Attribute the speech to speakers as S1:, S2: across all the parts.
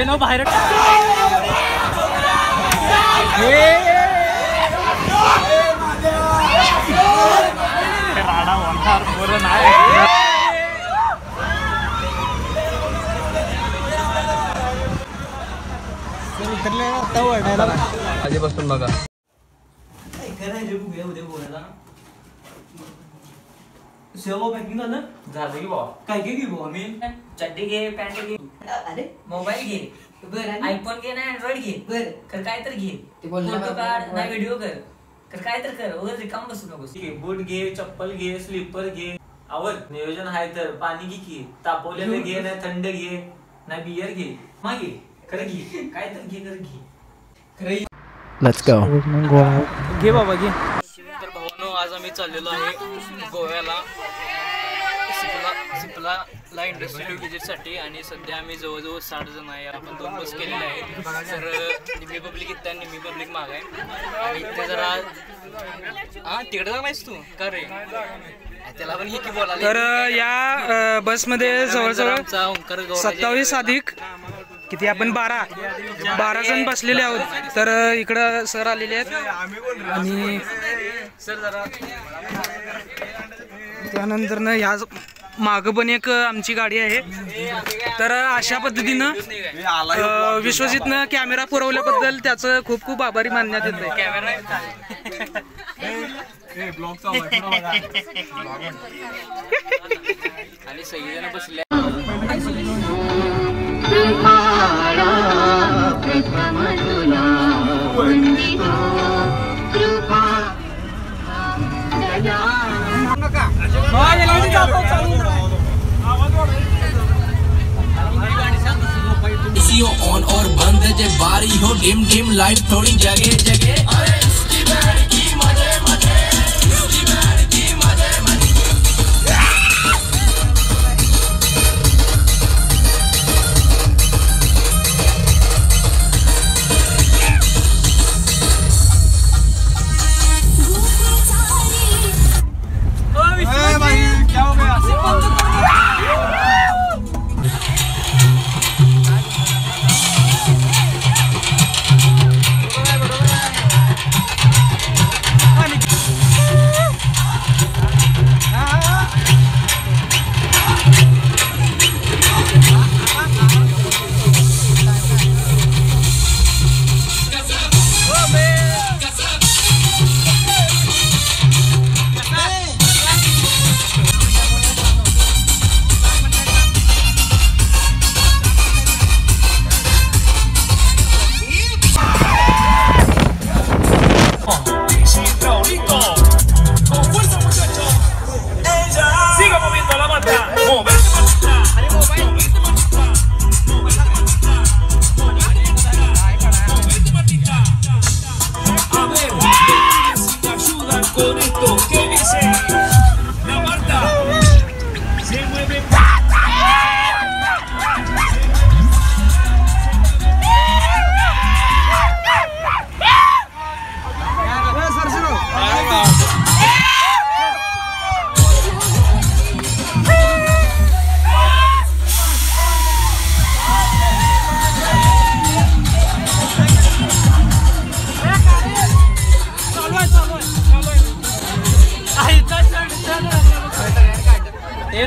S1: No बाहेर राडा होणार बरं नाही उतरले आता वळायला आधीपासून बघा
S2: सेवा पॅकिंग झालं
S1: झालं की बाबा
S2: काय काय घेऊ आम्ही
S3: चड्डी घे पॅन्ट घे
S2: अरे
S3: मोबाईल घे
S2: बरं
S3: आयफोन घे ना अँड्रॉइड घे
S2: बरं
S3: कर काय तर घे
S2: ते बोलले
S3: फोटो
S2: बाबा.
S3: काढ ना व्हिडिओ कर काय तर कर उगाच रिकाम बसू नकोस
S1: बूट घे चप्पल घे स्लीपर घे आवड नियोजन आहे तर पाणी घे की तापवलेलं घे नाही थंड घे नाही बियर घे मागे खरं घे काय तर घे कर घे
S2: खरं
S4: Let's go.
S1: घे बाबा घे तर भावानो आज आम्ही चाललेलो आहे गोव्याला सिप्ला इंडस्ट्रियल व्हिजिटसाठी आणि सध्या आम्ही जवळजवळ 60 जण आहे आपण 2 बस केलेले आहेत तर निम्मी पब्लिक इथं आहे निम्मी पब्लिक माग आहे आणि इथे जरा तिकडे जा नाहीस तू का रे त्याला पण की बोला
S5: तर या बसमध्ये जवळजवळ 27 अधिक किती आपण 12 जण बसलेले आहोत तर इकडं सर आलेले आहेत आणि
S1: सर जरा
S5: त्यानंतर ना ह्या मागं पण एक आमची गाडी आहे तर अशा पद्धतीनं विश्वजितनं कॅमेरा पुरवल्याबद्दल त्याचं खूप खूप आभारी मानण्यात येत
S1: आणि सगळेजण बसले
S6: ऑन और बंद जे बारी हो डिम डिम लाइट थोड़ी जगह जगह अरे उसकी बैंड की मजे मजे उसकी बैंड की मजे मजे
S1: क्या हो गया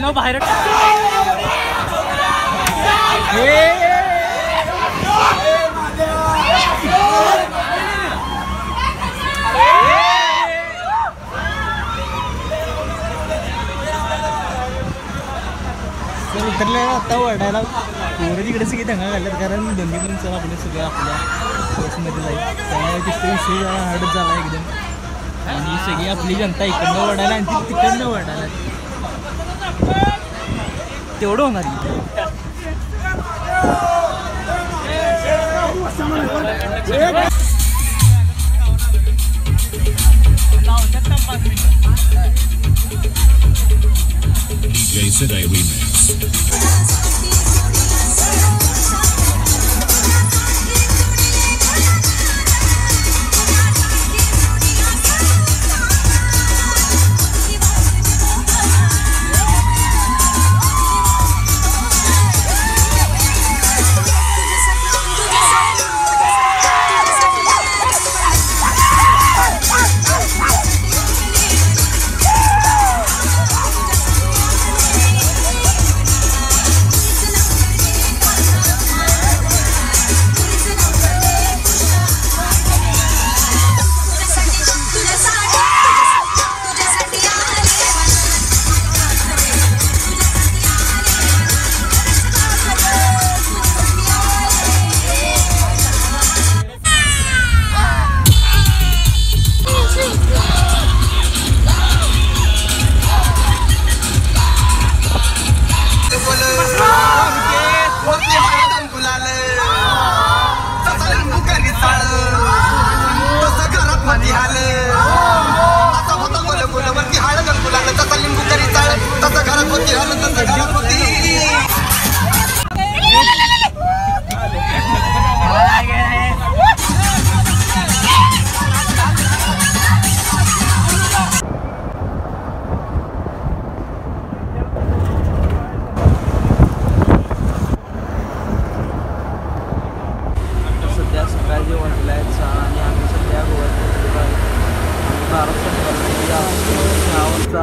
S1: नो बाहेर
S5: उतरले आता वळायला पोरं तिकडे सगळी दंगा घालतात कारण दोन्ही पण चला आपले सगळं आपल्या बसमध्ये जाईल त्यामुळे तिथे विषय हार्ड झाला एकदम आणि सगळी आपली जनता इकडनं वळायला आणि ती तिकडनं वळायला तेवढं होणार
S6: DJ Siday Remix.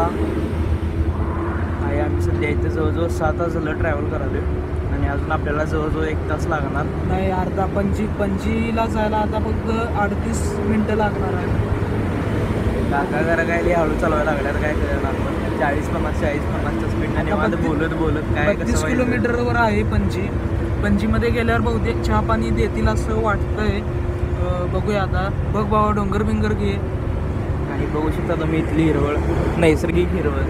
S5: आहे. आम्ही सध्या इथे जवळजवळ 6 तास झालं ट्रॅव्हल करायलो आणि अजून आपल्याला जवळजवळ 1 तास लागणार.
S4: नाही अर्धा पणजीला जायला आता फक्त 38 मिनिटं लागणार आहे.
S5: काका जरा काय लई हळू चालवायला लागल्यात काय करणार आपण 40-50 स्पीडने माझं बोलत काय
S4: 32 किलोमीटरवर आहे पणजीमध्ये गेल्यावर बहुतेक चहा पाणी देतील असं वाटतंय. बघूया आता. बघ बाबा डोंगर बिंगर घे
S5: आणि बघू शकता तुम्ही इथली हिरवळ, नैसर्गिक हिरवळ.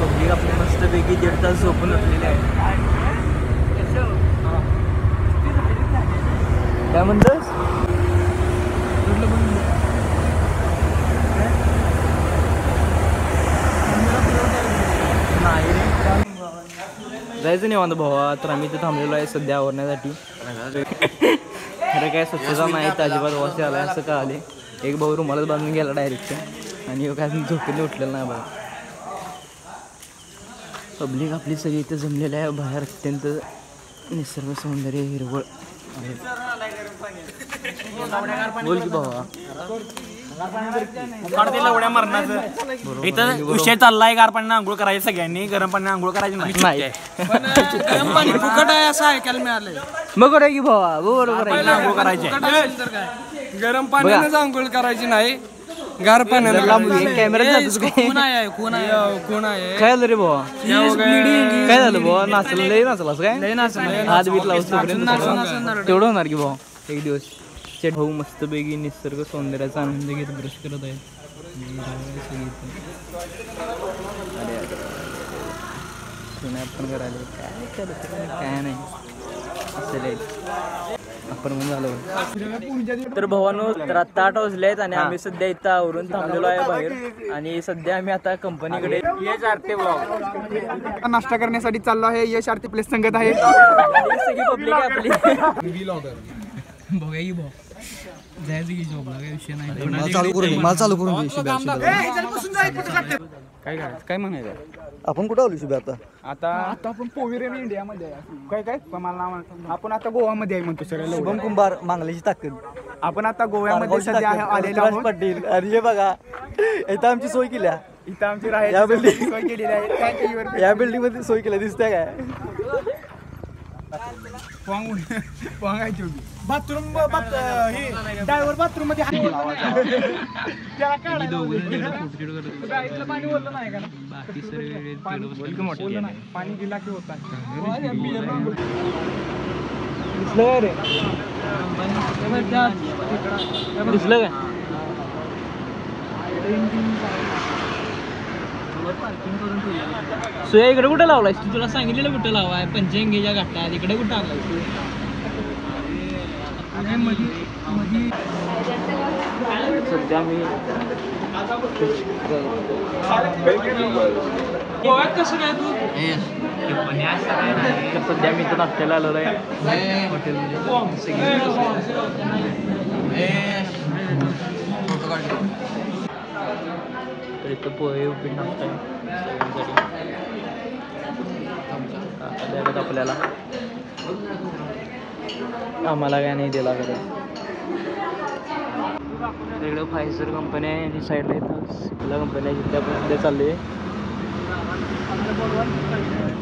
S5: पब्लिक आपली मस्तपैकी 1.5 तास झोपून उठलेले आहे. काय म्हणतोस? जायचं निवांत भावा. तर आम्ही इथे थांबलेलो आहे सध्या आवरण्यासाठी. खरं काय स्वच्छता नाही तर अजिबात वास आला असं का आले. एक भाऊ रुमालाच बांधून गेला डायरेक्ट आणि काय झोपेने उठलेलं नाही बघा. पब्लिक आपली सगळी इथे जमलेलं आहे. बाहेर अत्यंत निसर्ग सौंदर्य हिरवळ आहे. बोल की भावा.
S7: इथं विषय चाललाय गार पाण्याने आंघोळ करायची सगळ्यांनी, गरम पाण्याने आंघोळ करायची नाही.
S4: गरम पाणी फुकट आहे असं ऐकायला मिळालंय.
S5: मग करूया की भावा बरोबर आहे.
S7: आंघोळ करायची
S4: गरम पाण्यानेच आंघोळ करायची नाही, गार पाण्याने.
S5: कॅमेरा
S4: कोण आहे
S5: काय झालं रे भावा? काय झालं भावा? नाचलं लय नाचलास काय? हात बीत लावूस तेवढं होणार की भावा एक दिवस. भाऊ मस्तपैकी निसर्ग सौंदर्याचा आनंद घेत ब्रश करत आहे. पण करायला काय करत काय नाही असं आपण म्हणून झालं. तर भावानो तर आता 8 वाजले आहेत आणि आम्ही सध्या इथं आवरून थांबलेलो आहे बाहेर. आणि सध्या आम्ही आता कंपनीकडे
S4: नाश्ता करण्यासाठी चाललो आहे. यश आरती प्लेस संगत आहे.
S5: सगळी पब्लिक आहे आपली. बघा की भाऊ जायचं की जॉबला काय विषय नाही.
S8: मला चालू करून दे शुभ्या.
S5: काय करायचं काय म्हणायचं?
S8: आपण कुठं आलो शुभ्या आता?
S4: आता आपण पोवेरियन इंडियामध्ये आहे. काय मला नाव म्हणतो. आपण आता गोवामध्ये आहे म्हणतो सर.
S8: शुभम कुंभार मांगल्याची ताकद.
S4: आपण आता गोव्यामध्ये सध्या आलेलो आहोत.
S8: पाटील आणि हे बघा इथं आमची सोय केल्या.
S4: इथं आमची राहायची सोय केलेली आहे.
S8: या बिल्डिंग मध्ये सोय केल्या दिसते काय?
S4: बाथरूम ड्रायव्हर बाथरूम मध्ये पाणी दिला की होता.
S5: दिसलं काय? सुया इकडे कुठं लावलायस तू? तुला सांगितलेलं कुठं लावाय? पंचगंगेच्या घाटात इकडे कुठं आणलाय तू? सध्या मी
S4: कसं काय तू?
S5: सध्या मी इथं नाश्त्याला आलेलो आहे हॉटेलमध्ये. तर इथं पोहे उपीट नाश्ता आहे सगळ्यांसाठी. आपल्याला आम्हाला काय नाही दिला खरं. इकडं फायझर कंपनी आहे आणि साईडला इथं कंपनी आहे जिथे आपण सध्या चालले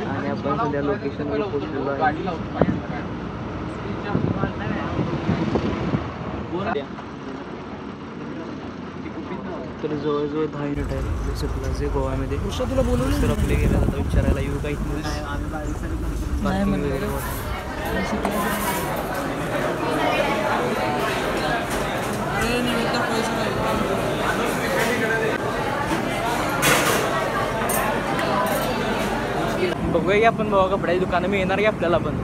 S5: आणि आपण सध्या लोकेशनवर पोहोचलेलो आहे. तर जवळजवळ 10 मिनिट आहे सुटला जे गोव्यामध्ये. तुला बोलवलं तर आपले गेलं आता विचारायला येऊ काही बघूया की आपण बाबा कपड्याची दुकानं मिळणार की आपल्याला पण.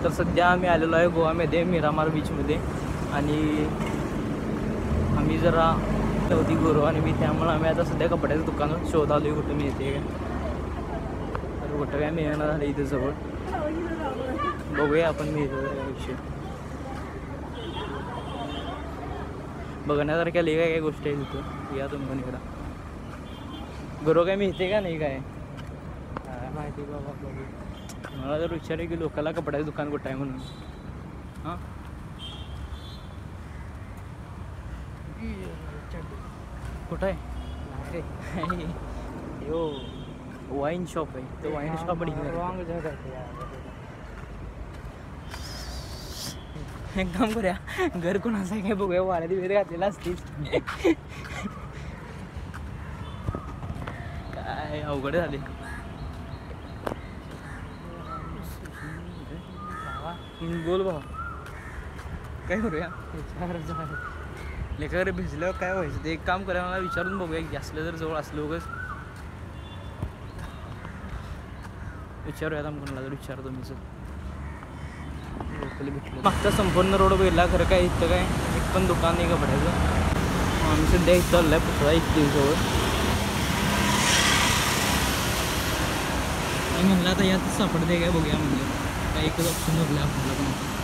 S5: तर सध्या आम्ही आलेलो आहे गोव्यामध्ये मिरामार बीचमध्ये आणि आम्ही जरा होती गुरु आणि मी त्यामुळे आम्ही आता सध्या कपड्याचं दुकान शोधालो आहे कुठं मिळते काय. तर कुठं काय मिळणार झालं इथे जवळ. बघूया आपण मिळतो काय विषय. बघण्यासारख्या लई काय गोष्टी आहे तिथं. या तुम्ही पण इकडं गुरु काय मिळते का नाही काय बाबा बघू. मला जर विचार आहे की लोकांना कपड्याचं दुकान कुठं आहे म्हणून. हां कुठं आहे यो वाईन शॉप आहे तो वाईन शॉप एक काम करूया घर कोणाचं आहे काय बघूया वाड्यात वगैरे घातलेला असतीच काय अवघड झाले बोल भाऊ काय करूया लेखा भिजल्यावर काय व्हायचं ते एक काम करूया मला विचारून बघूया की असलं जर जवळ असलं उगाच विचारूया आता कोणाला जर विचारतो मी लोकल भेटलं मागचा संपूर्ण रोड बघितला खरं काय इथं काय एक पण दुकान नाही कपड्याचं आम्ही सध्या इथं चाललं आहे पुतळा 1 दिवसावर म्हणलं आता यात सापडते काय बघूया म्हणजे काय एकच ऑप्शन बघला आपल्याला पण